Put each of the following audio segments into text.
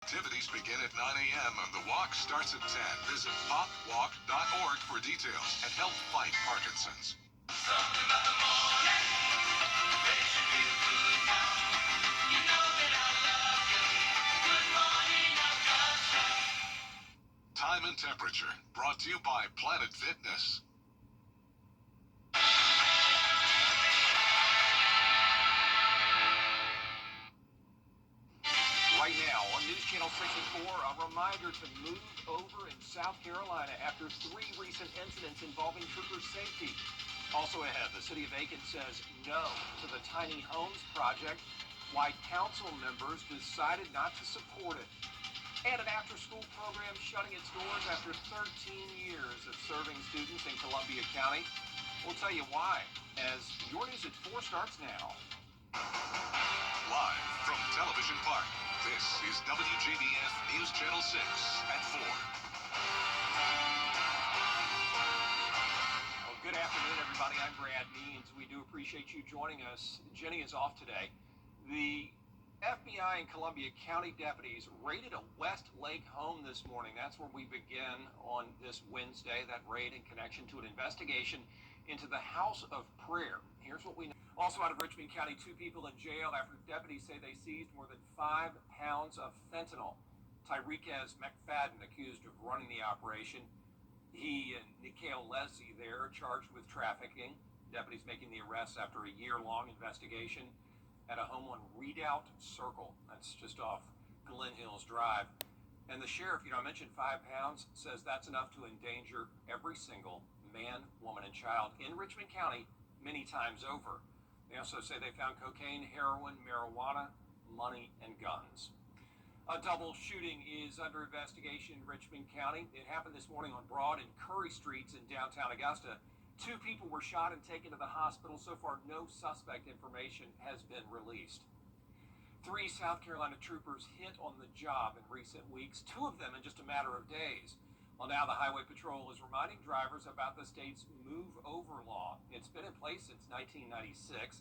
Activities begin at 9 a.m. and the walk starts at 10. Visit popwalk.org for details and help fight Parkinson's. Something about the morning makes you feel good now. You know that I love you. Good morning, Augusta. Time and temperature brought to you by Planet Fitness. Right now on News Channel 6 and 4, a reminder to move over in South Carolina after 3 recent incidents involving trooper safety. Also ahead, the city of Aiken says no to the tiny homes project, why council members decided not to support it. And an after-school program shutting its doors after 13 years of serving students in Columbia County. We'll tell you why, as your News at 4 starts now. Live from Television Park, this is WJBF News Channel 6 at 4. Well, good afternoon, everybody. I'm Brad Means. We do appreciate you joining us. Jenny is off today. The FBI and Columbia County deputies raided a Westlake home this morning. That's where we begin on this Wednesday, that raid in connection to an investigation into the House of Prayer. Here's what we know. Also out of Richmond County, 2 people in jail after deputies say they seized more than 5 pounds of fentanyl. Tyreekez McFadden accused of running the operation. He and Nikhil Leslie there are charged with trafficking. Deputies making the arrests after a year-long investigation at a home on Redoubt Circle. That's just off Glen Hills Drive. And the sheriff, I mentioned 5 pounds, says that's enough to endanger every single man, woman, and child in Richmond County many times over. They also say they found cocaine, heroin, marijuana, money, and guns. A double shooting is under investigation in Richmond County. It happened this morning on Broad and Curry Streets in downtown Augusta. 2 people were shot and taken to the hospital. So far, no suspect information has been released. 3 South Carolina troopers hit on the job in recent weeks, 2 of them in just a matter of days. Well, now the Highway Patrol is reminding drivers about the state's Move Over law. It's been in place since 1996.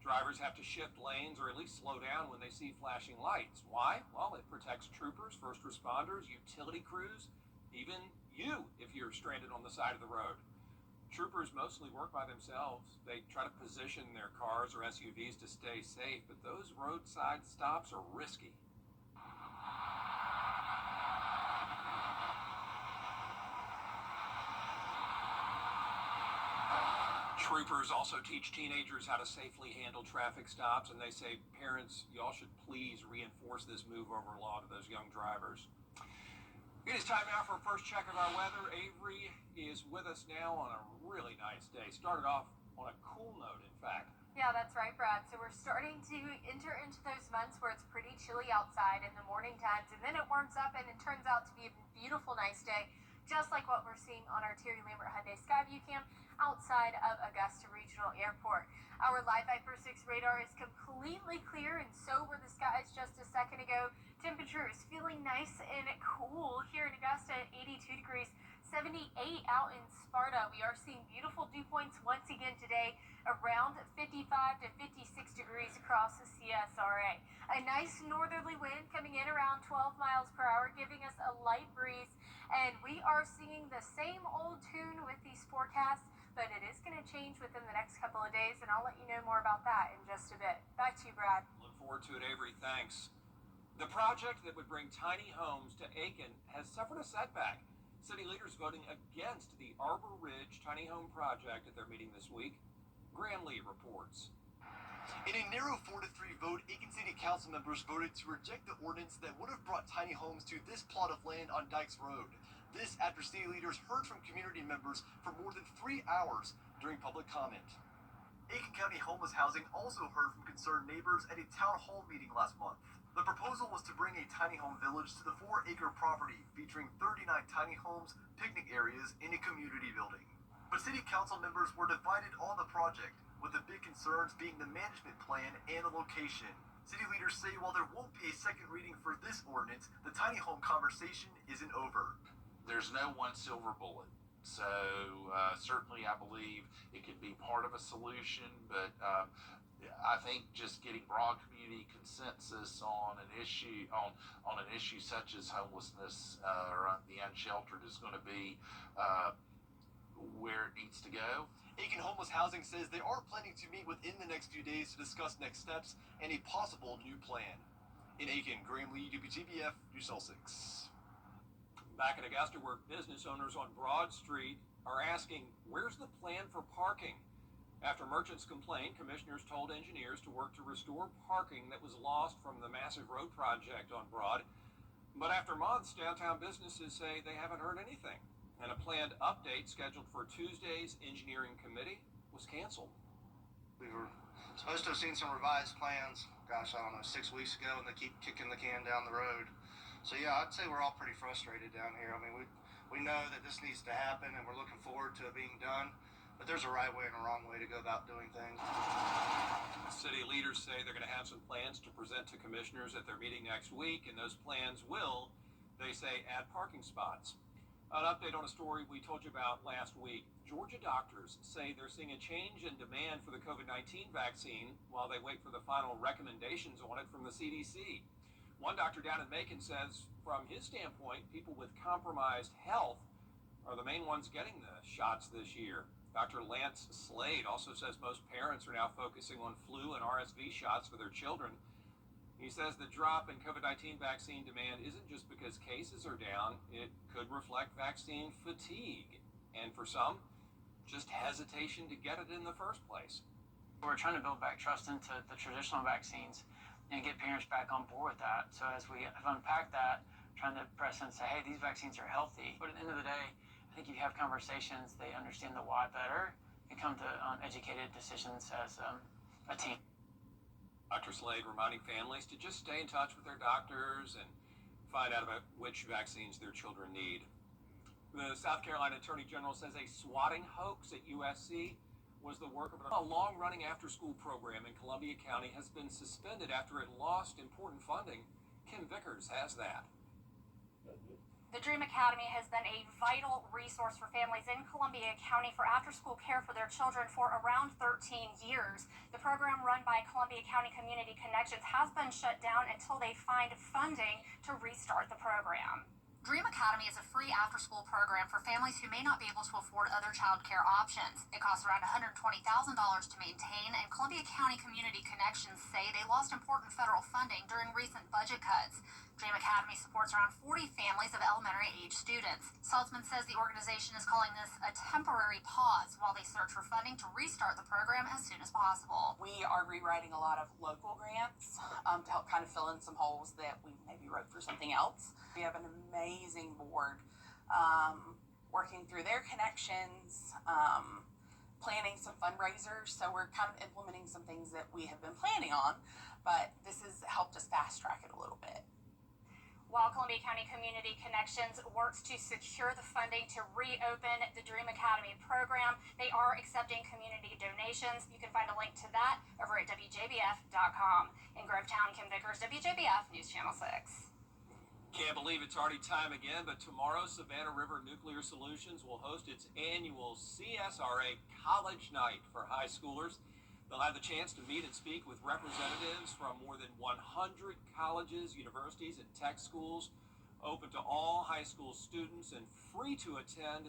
Drivers have to shift lanes or at least slow down when they see flashing lights. Why? Well, it protects troopers, first responders, utility crews, even you if you're stranded on the side of the road. Troopers mostly work by themselves. They try to position their cars or SUVs to stay safe, but those roadside stops are risky. Troopers also teach teenagers how to safely handle traffic stops, and they say, parents, y'all should please reinforce this move over law to those young drivers. It is time now for a first check of our weather. Avery is with us now on a really nice day. Started off on a cool note, in fact. Yeah, that's right, Brad. So we're starting to enter into those months where it's pretty chilly outside in the morning times, and then it warms up and it turns out to be a beautiful, nice day, just like what we're seeing on our Terry Lambert Hyundai Skyview cam outside of Augusta Regional Airport. Our live Viper 6 radar is completely clear, and so were the skies just a second ago. Temperature is feeling nice and cool here in Augusta at 82 degrees, 78 out in Sparta. We are seeing beautiful dew points once again today, around 55 to 56 degrees across the CSRA. A nice northerly wind coming in around 12 miles per hour, giving us a light breeze, and we are singing the same old tune with these forecasts, but it is going to change within the next couple of days, and I'll let you know more about that in just a bit. Back to you, Brad. Look forward to it, Avery. Thanks. The project that would bring tiny homes to Aiken has suffered a setback. City leaders voting against the Arbor Ridge tiny home project at their meeting this week. Graham Lee reports. In a narrow 4-3 vote, Aiken City Council members voted to reject the ordinance that would have brought tiny homes to this plot of land on Dykes Road. This after city leaders heard from community members for more than 3 hours during public comment. Aiken County Homeless Housing also heard from concerned neighbors at a town hall meeting last month. The proposal was to bring a tiny home village to the 4-acre property, featuring 39 tiny homes, picnic areas, and a community building. But city council members were divided on the project, with the big concerns being the management plan and the location. City leaders say while there won't be a second reading for this ordinance, the tiny home conversation isn't over. There's no one silver bullet. So certainly I believe it could be part of a solution, but I think just getting broad community consensus on an issue such as homelessness or the unsheltered is going to be where it needs to go. Aiken Homeless Housing says they are planning to meet within the next few days to discuss next steps and a possible new plan. In Aiken, Graham Lee, WJBF, News 6. Back in Augusta, where business owners on Broad Street are asking, where's the plan for parking? After merchants complained, commissioners told engineers to work to restore parking that was lost from the massive road project on Broad. But after months, downtown businesses say they haven't heard anything, and a planned update scheduled for Tuesday's engineering committee was canceled. We were supposed to have seen some revised plans, gosh, I don't know, 6 weeks ago, and they keep kicking the can down the road. So yeah, I'd say we're all pretty frustrated down here. I mean, we know that this needs to happen, and we're looking forward to it being done. But there's a right way and a wrong way to go about doing things. City leaders say they're going to have some plans to present to commissioners at their meeting next week, and those plans will, they say, add parking spots. An update on a story we told you about last week. Georgia doctors say they're seeing a change in demand for the COVID-19 vaccine while they wait for the final recommendations on it from the CDC. One doctor down in Macon says, from his standpoint, people with compromised health are the main ones getting the shots this year. Dr. Lance Slade also says most parents are now focusing on flu and RSV shots for their children. He says the drop in COVID-19 vaccine demand isn't just because cases are down, it could reflect vaccine fatigue, and for some, just hesitation to get it in the first place. We're trying to build back trust into the traditional vaccines and get parents back on board with that. So as we have unpacked that, trying to press and say, hey, these vaccines are healthy. But at the end of the day, I think you have conversations, they understand the why better, and come to educated decisions as a team. Dr. Slade reminding families to just stay in touch with their doctors and find out about which vaccines their children need. The South Carolina Attorney General says a swatting hoax at USC was the work of a long-running after-school program in Columbia County has been suspended after it lost important funding. Kim Vickers has that. The Dream Academy has been a vital resource for families in Columbia County for after-school care for their children for around 13 years. The program run by Columbia County Community Connections has been shut down until they find funding to restart the program. Dream Academy is a free after-school program for families who may not be able to afford other child care options. It costs around $120,000 to maintain, and Columbia County Community Connections say they lost important federal funding during recent budget cuts. Dream Academy supports around 40 families of elementary-age students. Saltzman says the organization is calling this a temporary pause while they search for funding to restart the program as soon as possible. We are rewriting a lot of local grants to help kind of fill in some holes that we maybe wrote for something else. We have an amazing board working through their connections, planning some fundraisers. So we're kind of implementing some things that we have been planning on, but this has helped us fast track it a little bit. While Columbia County Community Connections works to secure the funding to reopen the Dream Academy program, they are accepting community donations. You can find a link to that over at WJBF.com. In Grovetown, Kim Vickers, WJBF News Channel 6. Can't believe it's already time again, but tomorrow Savannah River Nuclear Solutions will host its annual CSRA College Night for high schoolers. They'll have the chance to meet and speak with representatives from more than 100 colleges, universities, and tech schools, open to all high school students and free to attend.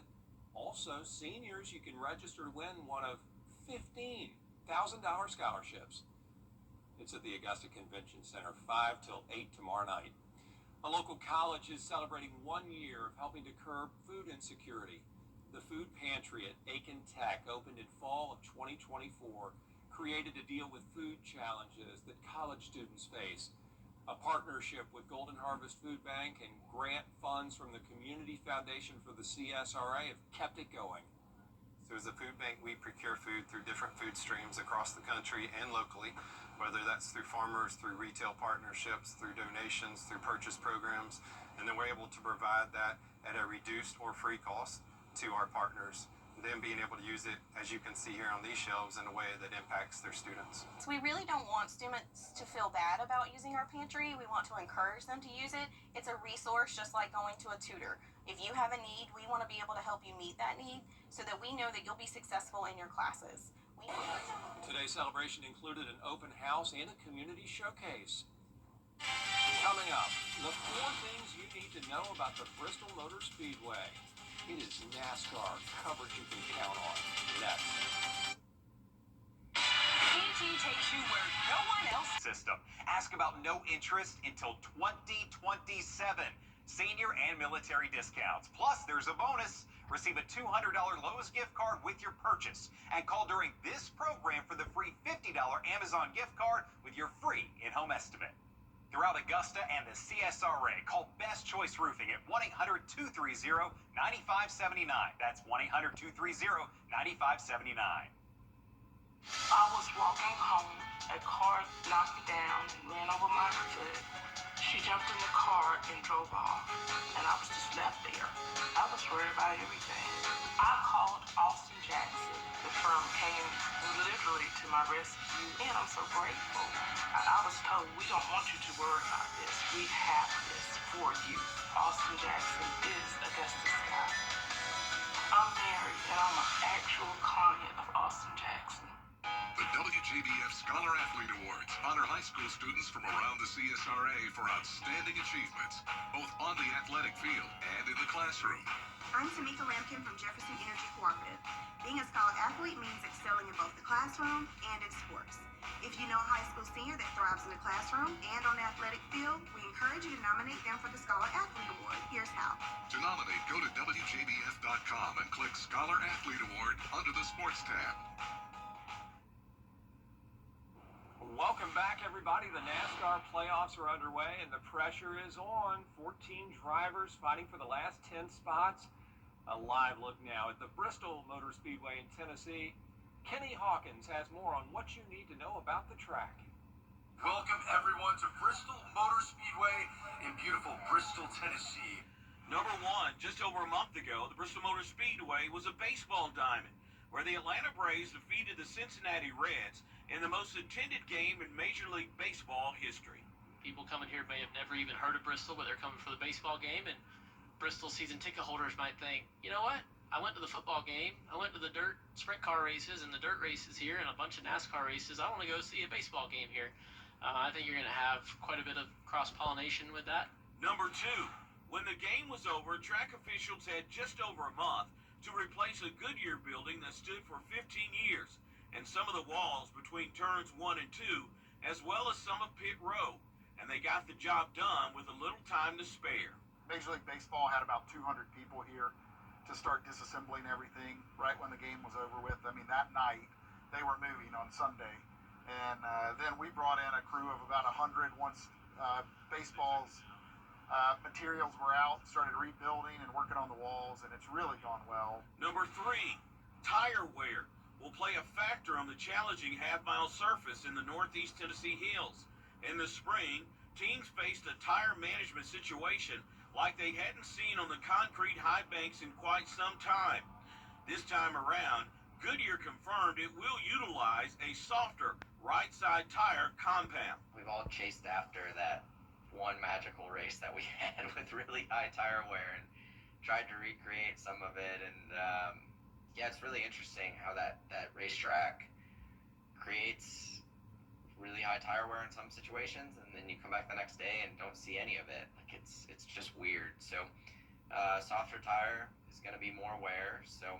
Also, seniors, you can register to win one of $15,000 scholarships. It's at the Augusta Convention Center, 5 till 8 tomorrow night. A local college is celebrating 1 year of helping to curb food insecurity. The food pantry at Aiken Tech opened in fall of 2024, created to deal with food challenges that college students face. A partnership with Golden Harvest Food Bank and grant funds from the Community Foundation for the CSRA have kept it going. So as a food bank, we procure food through different food streams across the country and locally, whether that's through farmers, through retail partnerships, through donations, through purchase programs, and then we're able to provide that at a reduced or free cost to our partners, then being able to use it, as you can see here on these shelves, in a way that impacts their students. So we really don't want students to feel bad about using our pantry. We want to encourage them to use it. It's a resource just like going to a tutor. If you have a need, we want to be able to help you meet that need so that we know that you'll be successful in your classes. Today's celebration included an open house and a community showcase. Coming up, the 4 things you need to know about the Bristol Motor Speedway. It is NASCAR coverage you can count on. Next. PG takes you where no one else. System. Ask about no interest until 2027. Senior and military discounts. Plus, there's a bonus. Receive a $200 Lowe's gift card with your purchase. And call during this program for the free $50 Amazon gift card with your free in-home estimate. Throughout Augusta and the CSRA, call Best Choice Roofing at 1-800-230-9579. That's 1-800-230-9579. I was walking home. A car knocked me down and ran over my foot. She jumped in the car and drove off, and I was just left there. I was worried about everything. I called Austin Jackson. The firm came literally to my rescue, and I'm so grateful. I was told, we don't want you to worry about this. We have this for you. Austin Jackson is Augusta Scott. I'm married, and I'm an actual client of Austin Jackson. The WJBF Scholar Athlete Awards honor high school students from around the CSRA for outstanding achievements, both on the athletic field and in the classroom. I'm Tamika Lampkin from Jefferson Energy Cooperative. Being a Scholar Athlete means excelling in both the classroom and in sports. If you know a high school senior that thrives in the classroom and on the athletic field, we encourage you to nominate them for the Scholar Athlete Award. Here's how. To nominate, go to WJBF.com and click Scholar Athlete Award under the Sports tab. Welcome back, everybody. The NASCAR playoffs are underway, and the pressure is on. 14 drivers fighting for the last 10 spots. A live look now at the Bristol Motor Speedway in Tennessee. Kenny Hawkins has more on what you need to know about the track. Welcome, everyone, to Bristol Motor Speedway in beautiful Bristol, Tennessee. Number 1, just over a month ago, the Bristol Motor Speedway was a baseball diamond, where the Atlanta Braves defeated the Cincinnati Reds in the most attended game in Major League Baseball history. People coming here may have never even heard of Bristol, but they're coming for the baseball game, and Bristol season ticket holders might think, you know what? I went to the football game, I went to the dirt sprint car races and the dirt races here and a bunch of NASCAR races. I want to go see a baseball game here. I think you're going to have quite a bit of cross-pollination with that. Number 2, when the game was over, track officials had just over a month to replace a Goodyear building that stood for 15 years, and some of the walls between turns 1 and 2, as well as some of pit row. And they got the job done with a little time to spare. Major League Baseball had about 200 people here to start disassembling everything right when the game was over with. I mean, that night they were moving on Sunday. And then we brought in a crew of about 100 once baseball's materials were out, started rebuilding and working on the walls, and it's really gone well. Number 3, tire wear will play a factor on the challenging half-mile surface in the Northeast Tennessee hills. In the spring, teams faced a tire management situation like they hadn't seen on the concrete high banks in quite some time. This time around, Goodyear confirmed it will utilize a softer right-side tire compound. We've all chased after that one magical race that we had with really high tire wear and tried to recreate some of it, and yeah, it's really interesting how that racetrack creates really high tire wear in some situations, and then you come back the next day and don't see any of it. Like it's just weird. So softer tire is going to be more wear, so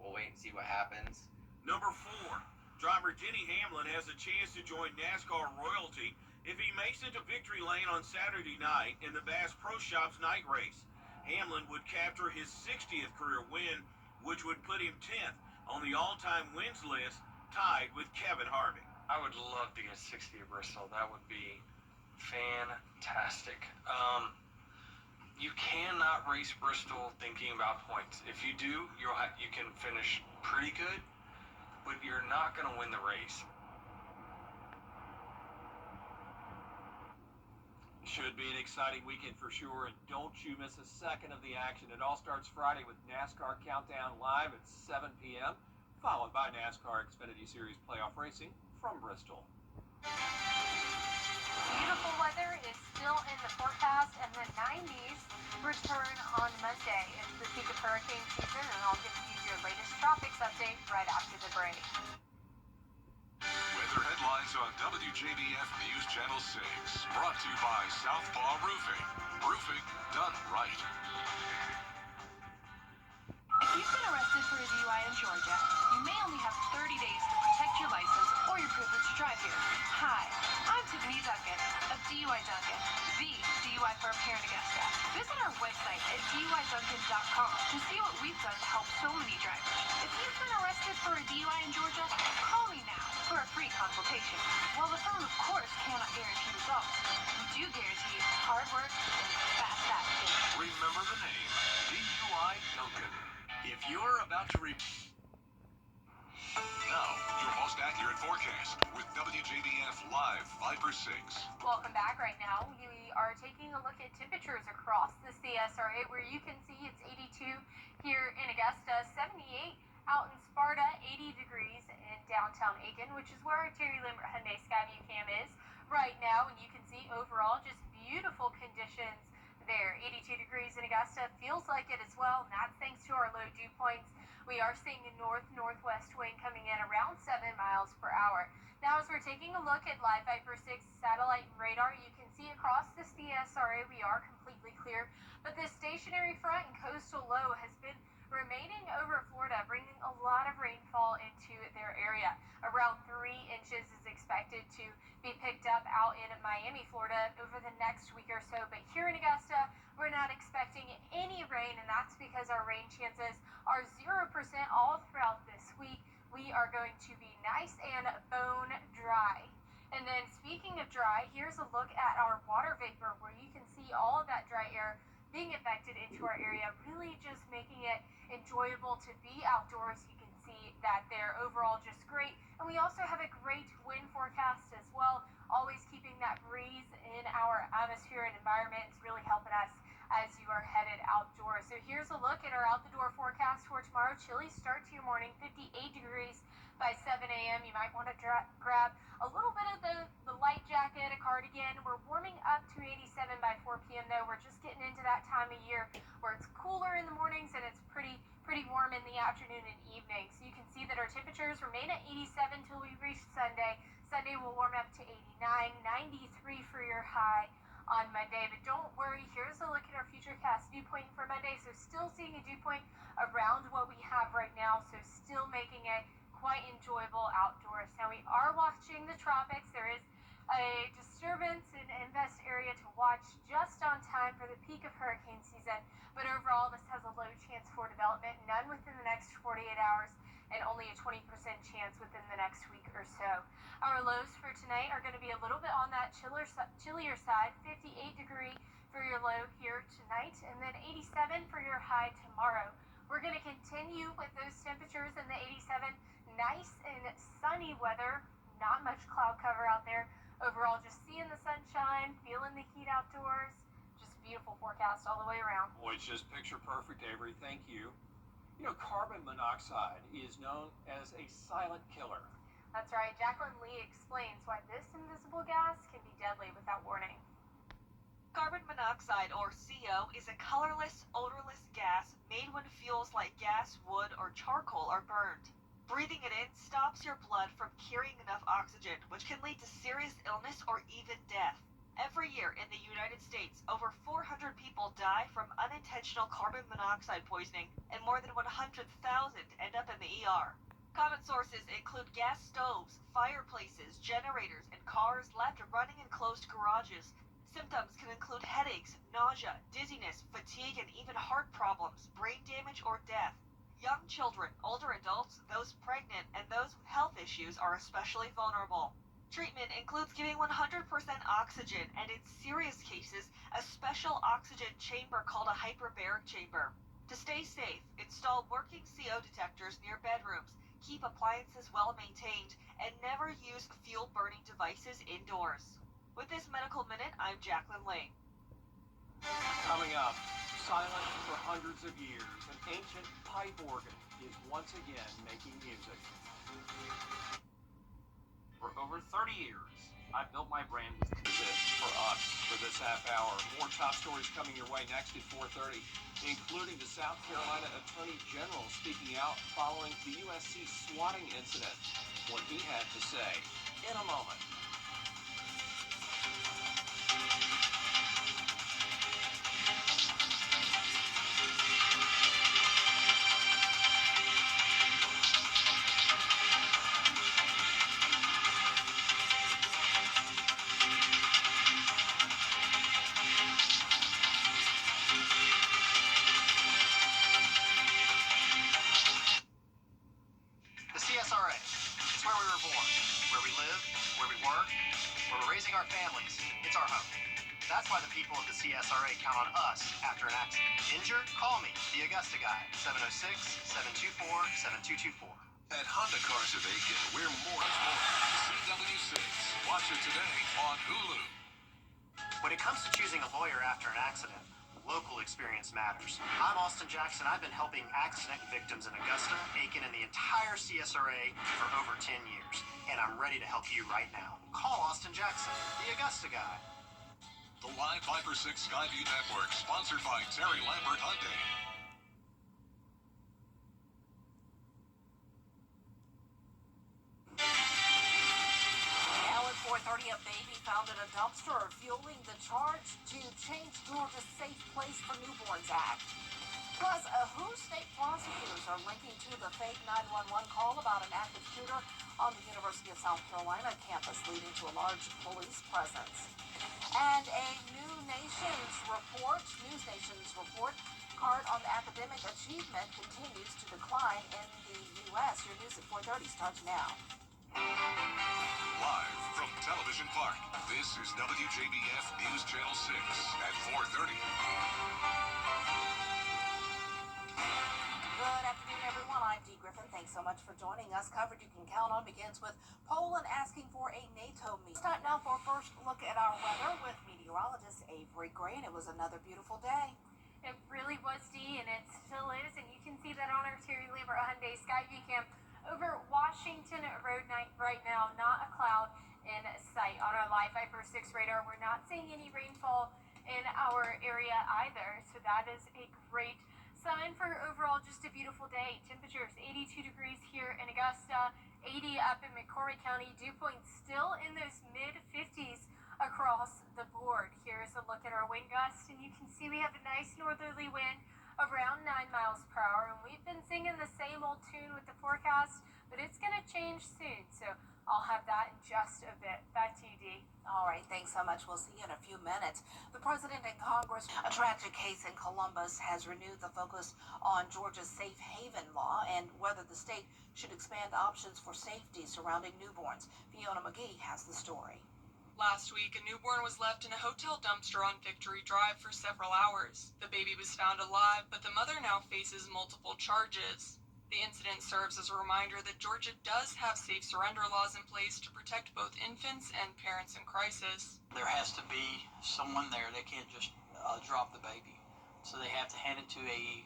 we'll wait and see what happens. Number 4, driver Denny Hamlin has a chance to join NASCAR royalty if he makes it to victory lane on Saturday night in the Bass Pro Shops night race. Hamlin would capture his 60th career win, which would put him 10th on the all-time wins list, tied with Kevin Harvick. I would love to get 60 at Bristol. That would be fantastic. You cannot race Bristol thinking about points. If you do, you can finish pretty good, but you're not going to win the race. Should be an exciting weekend for sure, and don't you miss a second of the action. It all starts Friday with NASCAR Countdown Live at 7 p.m., followed by NASCAR Xfinity Series playoff racing from Bristol. Beautiful weather is still in the forecast, and the 90s return on Monday. It's the peak of hurricane season, and I'll give you your latest tropics update update right after the break. Weather headlines on WJBF News Channel 6. Brought to you by Southpaw Roofing. Roofing done right. If you've been arrested for a DUI in Georgia, you may only have 30 days to protect your license or your privilege to drive here. Hi, I'm Tiffany Duncan of DUI Duncan, the DUI firm here in Augusta. Visit our website at DUIDuncan.com to see what we've done to help so many drivers. If you've been arrested for a DUI in Georgia, call me now for a free consultation. While the firm, of course, cannot guarantee results, we do guarantee hard work and fast action. Remember the name, DUI Duncan. If you're about to Now, your most accurate forecast with WJBF Live 5/6. Welcome back. Right now, we are taking a look at temperatures across the CSRA, where you can see it's 82 here in Augusta, 78 out in Sparta, 80 degrees in downtown Aiken, which is where our Terry Lambert Hyundai Skyview Cam is right now. And you can see overall just beautiful conditions there. 82 degrees in Augusta, feels like it as well, and that's thanks to our low dew points. We are seeing a north-northwest wind coming in around 7 miles per hour. Now, as we're taking a look at Live 5/6 satellite and radar, you can see across the CSRA we are completely clear, but this stationary front and coastal low has been remaining over Florida, bringing a lot of rainfall into their area. Around 3 inches is expected to be picked up out in Miami, Florida over the next week or so. But here in Augusta, we're not expecting any rain, and that's because our rain chances are 0% all throughout this week. We are going to be nice and bone dry. And then speaking of dry, here's a look at our water vapor, where you can see all of that dry air being affected into our area, really just making it enjoyable to be outdoors. You can see that they're overall just great. And we also have a great wind forecast as well, always keeping that breeze in our atmosphere and environment. It's really helping us as you are headed outdoors. So here's a look at our out-the-door forecast for tomorrow. Chilly start to your morning, 58 degrees by 7 a.m. You might want to grab a little bit of the light jacket, a cardigan. We're warming up to 87 by 4 p.m. though. We're just getting into that time of year where it's cooler in the mornings and it's pretty warm in the afternoon and evening. So you can see that our temperatures remain at 87 till we reach Sunday. Sunday will warm up to 89, 93 for your high on Monday. But don't worry, here's a look at our futurecast dew point for Monday. So still seeing a dew point around what we have right now, so still making it quite enjoyable outdoors. Now, we are watching the tropics. There is a disturbance in Invest area to watch just on time for the peak of hurricane season, but overall this has a low chance for development, none within the next 48 hours, and only a 20% chance within the next week or so. Our lows for tonight are going to be a little bit on that chillier side, 58 degree for your low here tonight, and then 87 for your high tomorrow. We're going to continue with those temperatures in the 87, nice and sunny weather, not much cloud cover out there. Overall, just seeing the sunshine, feeling the heat outdoors, just beautiful forecast all the way around. Boy, it's just picture perfect, Avery. Thank you. You know, carbon monoxide is known as a silent killer. That's right. Jacqueline Lee explains why this invisible gas can be deadly without warning. Carbon monoxide, or CO, is a colorless, odorless gas made when fuels like gas, wood, or charcoal are burned. Breathing it in stops your blood from carrying enough oxygen, which can lead to serious illness or even death. Every year in the United States, over 400 people die from unintentional carbon monoxide poisoning, and more than 100,000 end up in the ER. Common sources include gas stoves, fireplaces, generators, and cars left running in closed garages. Symptoms can include headaches, nausea, dizziness, fatigue, and even heart problems, brain damage, or death. Young children, older adults, those pregnant, and those with health issues are especially vulnerable. Treatment includes giving 100% oxygen, and in serious cases, a special oxygen chamber called a hyperbaric chamber. To stay safe, install working CO detectors near bedrooms, keep appliances well maintained, and never use fuel-burning devices indoors. With this Medical Minute, I'm Jacqueline Lane. Coming up, silent for hundreds of years, an ancient pipe organ is once again making music. For over 30 years, I built my brand with Resist. for us for this half hour. More top stories coming your way next at 4:30, including the South Carolina Attorney General speaking out following the USC swatting incident. What he had to say in a moment. The CSRA. It's where we were born, where we live, where we work, where we're raising our families. It's our home. That's why the people of the CSRA count on us after an accident. Injured? Call me, the Augusta guy, 706-724-7224. At Honda Cars of Aiken, we're more is more. CW6. Watch it today on Hulu. When it comes to choosing a lawyer after an accident, local experience matters. I'm Austin Jackson. I've been helping accident victims in Augusta, Aiken, and the entire CSRA for over 10 years. And I'm ready to help you right now. Call Austin Jackson, the Augusta guy. The Live 5-for-6 Skyview Network, sponsored by Terry Lambert Hyundai. Now at 4:30, a baby found in a dumpster, fueling the charge to change Georgia's Safe Place for Newborns Act. Plus, who state prosecutors are linking to the fake 911 call about an active shooter on the University of South Carolina campus, leading to a large police presence. And a News Nation's report card on academic achievement continues to decline in the U.S. Your news at 4:30 starts now. Live from Television Park, this is WJBF News Channel 6 at 4:30. Good afternoon, everyone. I'm Dee Griffin. Thanks so much for joining us. Coverage you can count on begins with Poland asking for a NATO meeting. It's time now for a first look at our weather with meteorologist Avery Gray. It was another beautiful day. It really was, Dee, and it still is, and you can see that on our Terry Lambert Hyundai Skyview Cam over Washington Road right now. Not a cloud in sight. On our Live 5-for-6 radar, we're not seeing any rainfall in our area either, so that is a great sign for overall just a beautiful day. Temperatures 82 degrees here in Augusta, 80 up in McCormick County. Dew point still in those mid-50s across the board. Here's a look at our wind gusts, and you can see we have a nice northerly wind around 9 miles per hour, and we've been singing the same old tune with the forecast, but it's going to change soon, so I'll have that in just a bit. Back to you, Dee. All right, thanks so much. We'll see you in a few minutes. The president and Congress, a tragic case in Columbus, has renewed the focus on Georgia's safe haven law and whether the state should expand options for safety surrounding newborns. Fiona McGee has the story. Last week, a newborn was left in a hotel dumpster on Victory Drive for several hours. The baby was found alive, but the mother now faces multiple charges. The incident serves as a reminder that Georgia does have safe surrender laws in place to protect both infants and parents in crisis. There has to be someone there. They can't just drop the baby. So they have to hand it to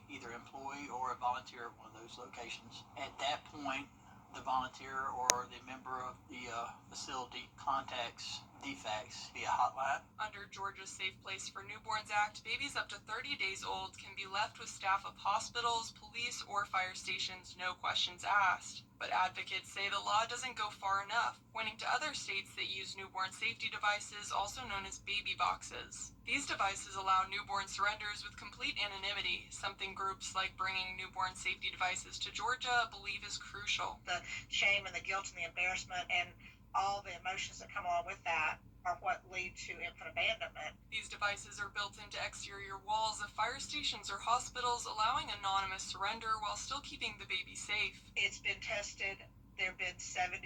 either employee or a volunteer at one of those locations. At that point, the volunteer or the member of the facility contacts DFACS via hotline. Under Georgia's Safe Place for Newborns Act, babies up to 30 days old can be left with staff of hospitals, police, or fire stations, no questions asked. But advocates say the law doesn't go far enough, pointing to other states that use newborn safety devices, also known as baby boxes. These devices allow newborn surrenders with complete anonymity, something groups like Bringing Newborn Safety Devices to Georgia believe is crucial. The shame and the guilt and the embarrassment and all the emotions that come along with that are what lead to infant abandonment. These devices are built into exterior walls of fire stations or hospitals, allowing anonymous surrender while still keeping the baby safe. It's been tested. There have been 70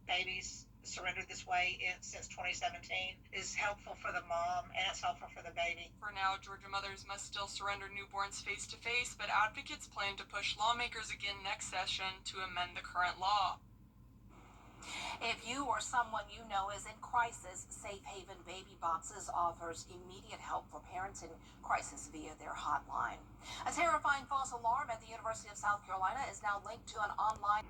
babies surrendered this way since 2017. It's helpful for the mom and it's helpful for the baby. For now, Georgia mothers must still surrender newborns face-to-face, but advocates plan to push lawmakers again next session to amend the current law. If you or someone you know is in crisis, Safe Haven Baby Boxes offers immediate help for parents in crisis via their hotline. A terrifying false alarm at the University of South Carolina is now linked to an online.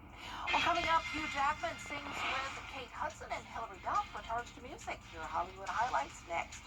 Well, coming up, Hugh Jackman sings with Kate Hudson and Hilary Duff returns to music. Your Hollywood highlights next.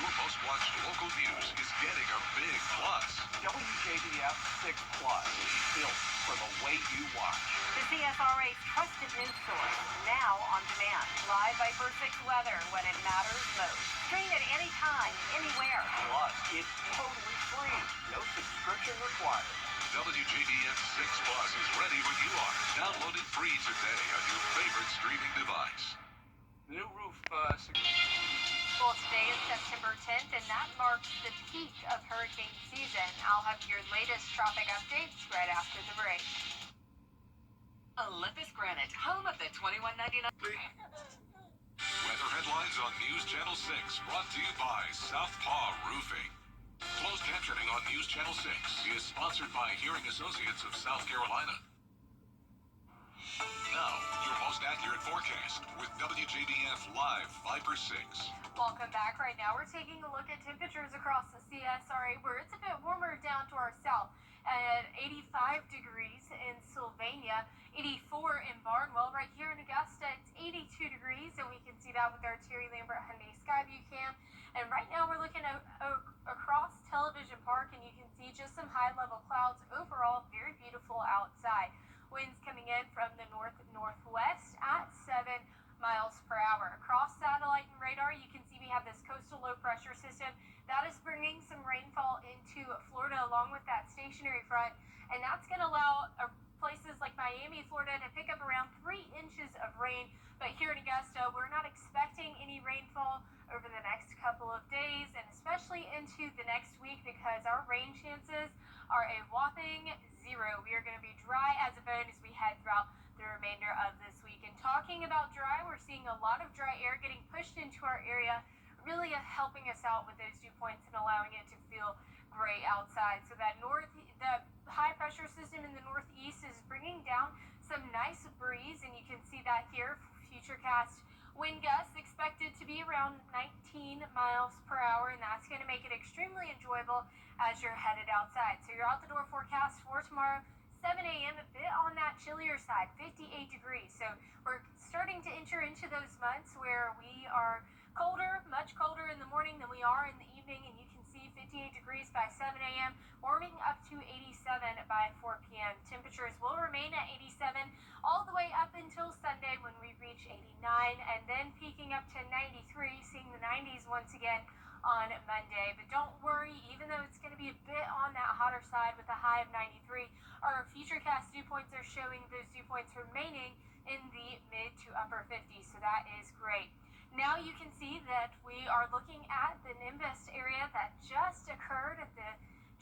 Your most watched local news is getting a big plus. WJBF 6 Plus is built for the way you watch. The CSRA's trusted news source, now on demand. Live by First 6 weather when it matters most. Stream it anytime, anywhere. Plus, it's totally free. No subscription required. WJBF 6 Plus is ready when you are. Download it free today on your favorite streaming device. New roof. Well, today is September 10th, and that marks the peak of hurricane season. I'll have your latest traffic updates right after the break. Olympus Granite, home of the $21.99. Weather headlines on News Channel 6, brought to you by Southpaw Roofing. Closed captioning on News Channel 6 is sponsored by Hearing Associates of South Carolina. Now, your most accurate forecast with WJBF Live 5/6. Welcome back. Right now, we're taking a look at temperatures across the CSRA, where it's a bit warmer down to our south at 85 degrees in Sylvania, 84 in Barnwell. Right here in Augusta, it's 82 degrees, and we can see that with our Terry Lambert Hyundai Skyview cam. And right now, we're looking across Television Park, and you can see just some high-level clouds. Overall, very beautiful outside. Winds coming in from the north-northwest at 7 miles per hour. Across satellite and radar, you can see we have this coastal low pressure system that is bringing some rainfall into Florida along with that stationary front, and that's going to allow places like Miami, Florida to pick up around 3 inches of rain. But here in Augusta, we're not expecting any rainfall over the next couple of days, and especially into the next week, because our rain chances are a whopping 0. We are going to be dry as a bone as we head throughout the remainder of this week. And talking about dry, we're seeing a lot of dry air getting pushed into our area, really helping us out with those dew points and allowing it to feel great outside. So that the high pressure system in the northeast is bringing down some nice breeze, and you can see that here. Futurecast wind gusts expected to be around 19 miles per hour, and that's going to make it extremely enjoyable as you're headed outside. So your out the door forecast for tomorrow, 7 a.m., a bit on that chillier side, 58 degrees. So we're starting to enter into those months where we are colder, much colder in the morning than we are in the evening, and you can see 58 degrees by 7 a.m., warming up to 87 by 4 p.m. Temperatures will remain at 87 all the way up until Sunday when we reach 89, and then peaking up to 93, seeing the 90s once again on Monday. But don't worry, even though it's going to be a bit on that hotter side with a high of 93, our Futurecast dew points are showing those dew points remaining in the mid to upper 50s, so that is great. Now you can see that we are looking at the Nimbus area that just occurred at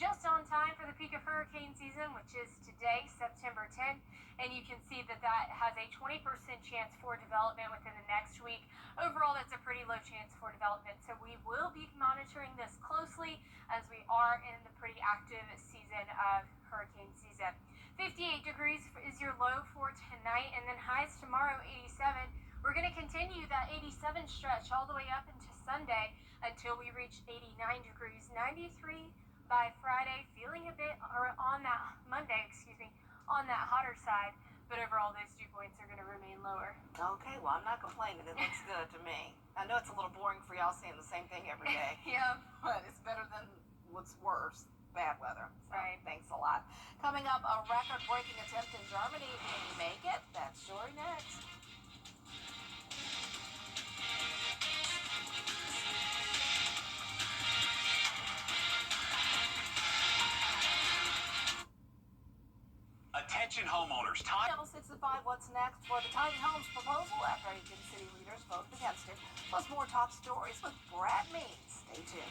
just on time for the peak of hurricane season, which is today, September 10th, and you can see that has a 20% chance for development within the next week. Overall, that's a pretty low chance for development, so we will be monitoring this closely as we are in the pretty active season of hurricane season. 58 degrees is your low for tonight, and then highs tomorrow, 87. We're going to continue that 87 stretch all the way up into Sunday until we reach 89 degrees, 93 by Friday, feeling a bit on that Monday, on that hotter side, but overall those dew points are going to remain lower. Okay, well, I'm not complaining. It looks good to me. I know it's a little boring for y'all seeing the same thing every day. Yeah. But it's better than what's worse, bad weather. So, right. Thanks a lot. Coming up, a record-breaking attempt in Germany. Can you make it? That's sure next. Attention homeowners, Channel 6 and 5, what's next for the tiny homes proposal after Aiken City leaders voted against it? Plus more top stories with Brad Means. Stay tuned.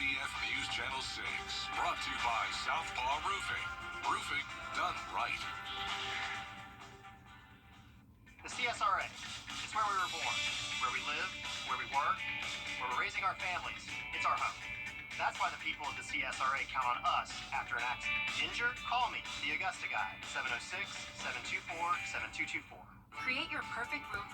WJBF News Channel 6. Brought to you by Southpaw Roofing. Roofing done right. The CSRA. It's where we were born, where we live, where we work, where we're raising our families. It's our home. That's why the people of the CSRA count on us after an accident. Injured? Call me, the Augusta guy, 706-724-7224. Create your perfect room